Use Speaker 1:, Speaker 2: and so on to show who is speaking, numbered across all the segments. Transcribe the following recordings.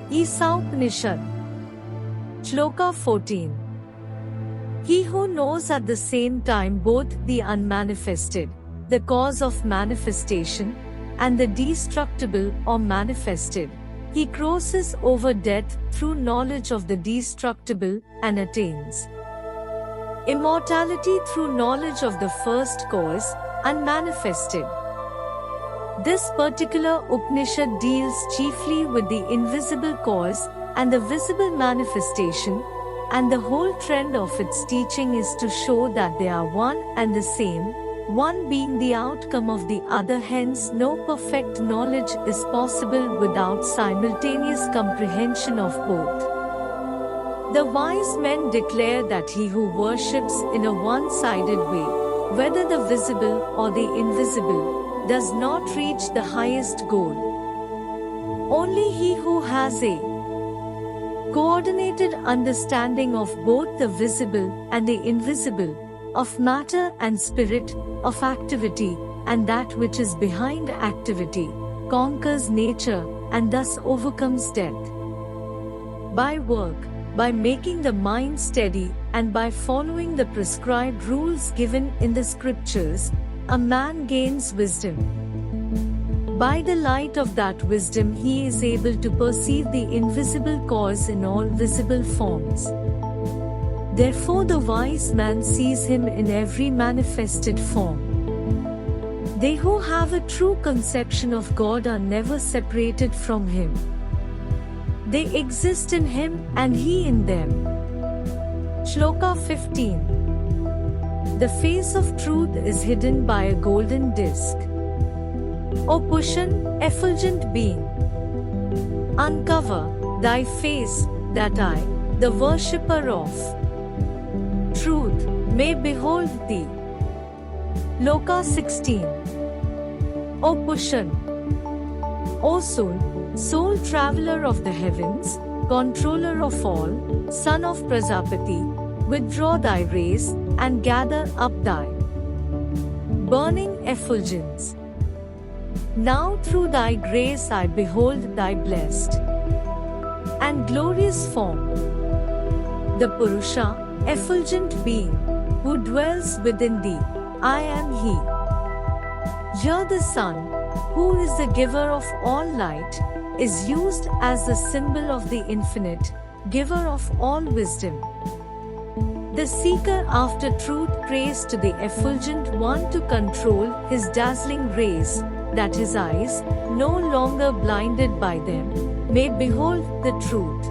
Speaker 1: Isa-Upanishad Shloka 14. He who knows at the same time both the unmanifested, the cause of manifestation, and the destructible or manifested, he crosses over death through knowledge of the destructible and attains immortality through knowledge of the first cause, unmanifested. This particular Upanishad deals chiefly with the invisible cause and the visible manifestation, and the whole trend of its teaching is to show that they are one and the same, one being the outcome of the other. Hence, no perfect knowledge is possible without simultaneous comprehension of both. The wise men declare that he who worships in a one-sided way, whether the visible or the invisible, does not reach the highest goal. Only he who has a coordinated understanding of both the visible and the invisible, of matter and spirit, of activity and that which is behind activity, conquers nature and thus overcomes death. By work, by making the mind steady, and by following the prescribed rules given in the scriptures, a man gains wisdom. By the light of that wisdom he is able to perceive the invisible cause in all visible forms. Therefore the wise man sees him in every manifested form. They who have a true conception of God are never separated from him. They exist in him and he in them. Shloka 15. The face of truth is hidden by a golden disc. O Pushan, effulgent being, uncover thy face, that I, the worshipper of truth, may behold thee. Shloka 16. O Pushan, O soul, soul traveler of the heavens, controller of all, son of Prajapati, withdraw thy rays and gather up thy burning effulgence. Now through thy grace I behold thy blessed and glorious form, the Purusha, effulgent being, who dwells within thee. I am he. Here the sun, who is the giver of all light, is used as the symbol of the infinite, giver of all wisdom. The seeker after truth prays to the effulgent one to control his dazzling rays, that his eyes, no longer blinded by them, may behold the truth.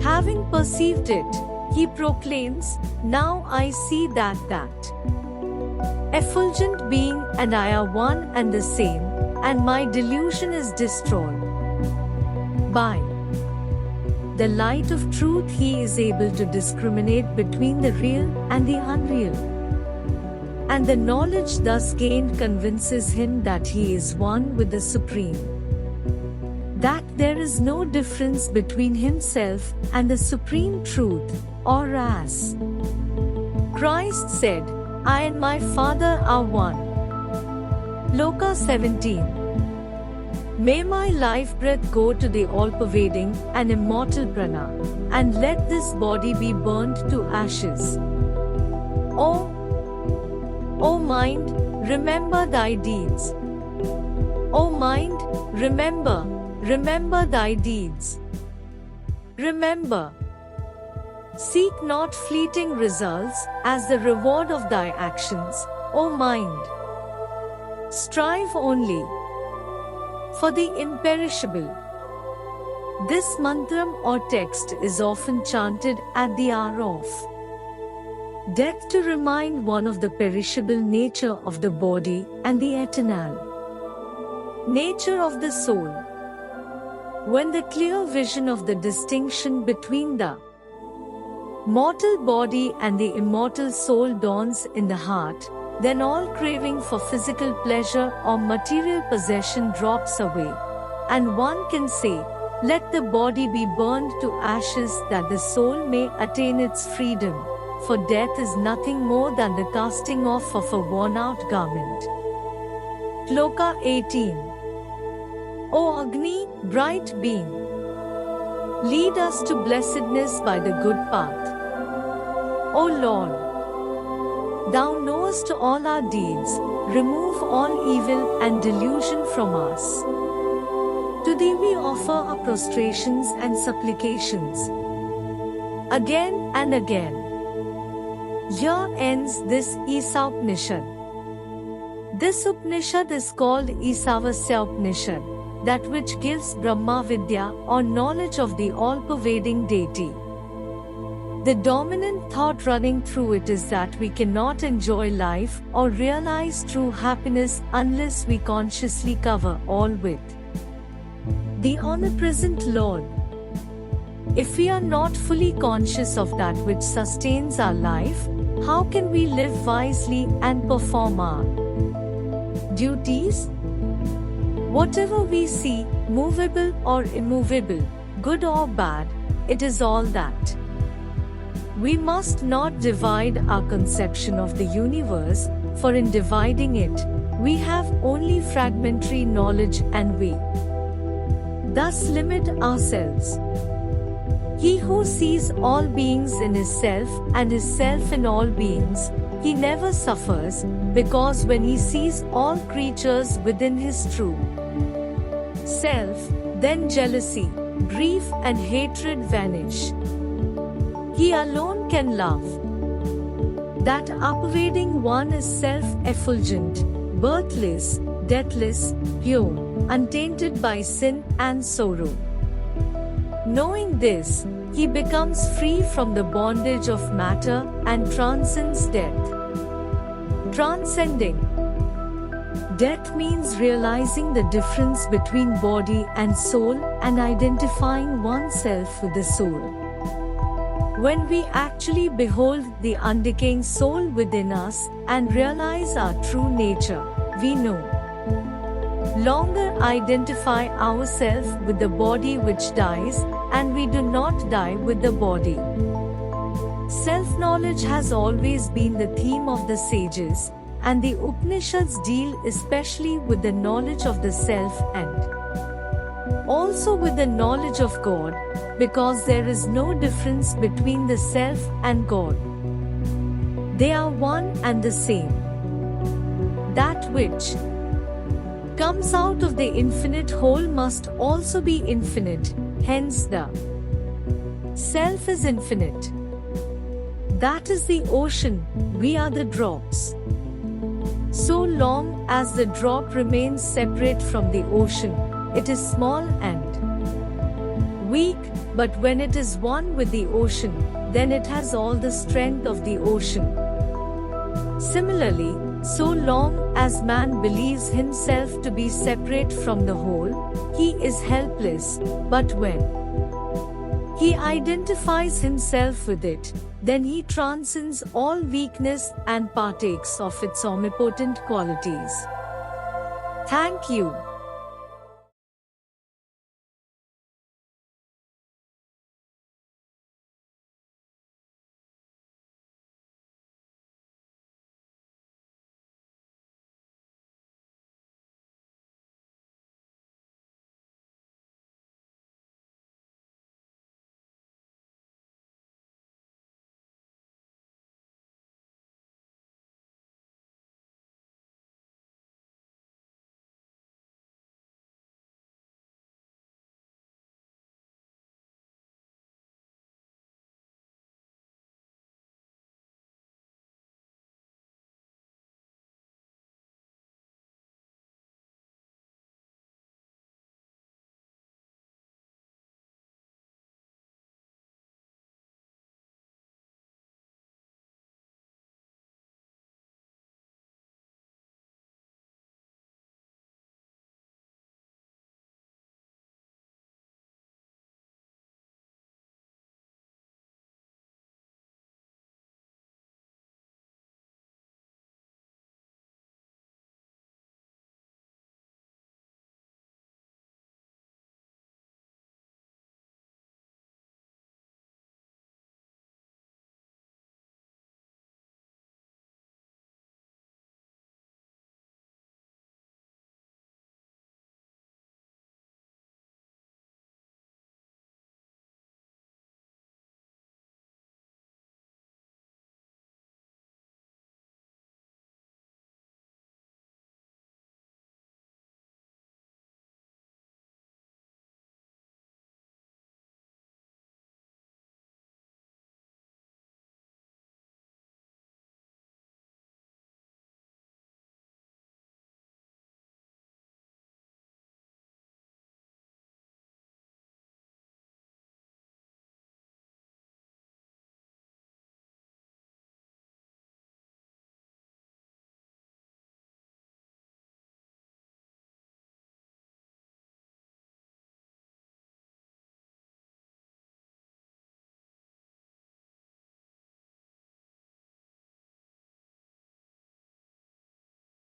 Speaker 1: Having perceived it, he proclaims, now I see that effulgent being and I are one and the same, and my delusion is destroyed. By the light of truth he is able to discriminate between the real and the unreal. And the knowledge thus gained convinces him that he is one with the Supreme. That there is no difference between himself and the Supreme Truth, or as Christ said, I and my Father are one. Shloka 17. May my life breath go to the all-pervading and immortal Prana, and let this body be burned to ashes. O mind, remember thy deeds. O mind, remember thy deeds. Remember. Seek not fleeting results as the reward of thy actions, O mind. Strive only for the imperishable. This mantram or text is often chanted at the hour of death to remind one of the perishable nature of the body and the eternal nature of the soul. When the clear vision of the distinction between the mortal body and the immortal soul dawns in the heart, then all craving for physical pleasure or material possession drops away, and one can say, let the body be burned to ashes that the soul may attain its freedom, for death is nothing more than the casting off of a worn-out garment. Shloka 18. O Agni, bright being, Lead us to blessedness by the good path. O Lord, Thou knowest all our deeds, remove all evil and delusion from us. To Thee we offer our prostrations and supplications. Again and again. Here ends this Isa Upanishad. This Upanishad is called Isa-Vasya-Upanishad, that which gives Brahma-Vidya or knowledge of the all-pervading deity. The dominant thought running through it is that we cannot enjoy life or realize true happiness unless we consciously cover all with the Omnipresent Lord. If we are not fully conscious of that which sustains our life, how can we live wisely and perform our duties? Whatever we see, movable or immovable, good or bad, it is all that. We must not divide our conception of the universe, for in dividing it, we have only fragmentary knowledge and we thus limit ourselves. He who sees all beings in his self and his self in all beings, he never suffers, because when he sees all creatures within his true self, then jealousy, grief and hatred vanish. He alone can love. That All-pervading One is self-effulgent, birthless, deathless, pure, untainted by sin and sorrow. Knowing this, he becomes free from the bondage of matter and transcends death. Transcending. Death means realizing the difference between body and soul and identifying oneself with the soul. When we actually behold the undecaying soul within us and realize our true nature, we no longer identify ourselves with the body which dies, and we do not die with the body. Self-knowledge has always been the theme of the sages, and the Upanishads deal especially with the knowledge of the self and also with the knowledge of God, because there is no difference between the self and God. They are one and the same. That which comes out of the infinite whole must also be infinite, hence the self is infinite. That is the ocean, we are the drops. So long as the drop remains separate from the ocean, it is small and weak, but when it is one with the ocean, then it has all the strength of the ocean. Similarly, so long as man believes himself to be separate from the whole, he is helpless, but when he identifies himself with it, then he transcends all weakness and partakes of its omnipotent qualities. Thank you.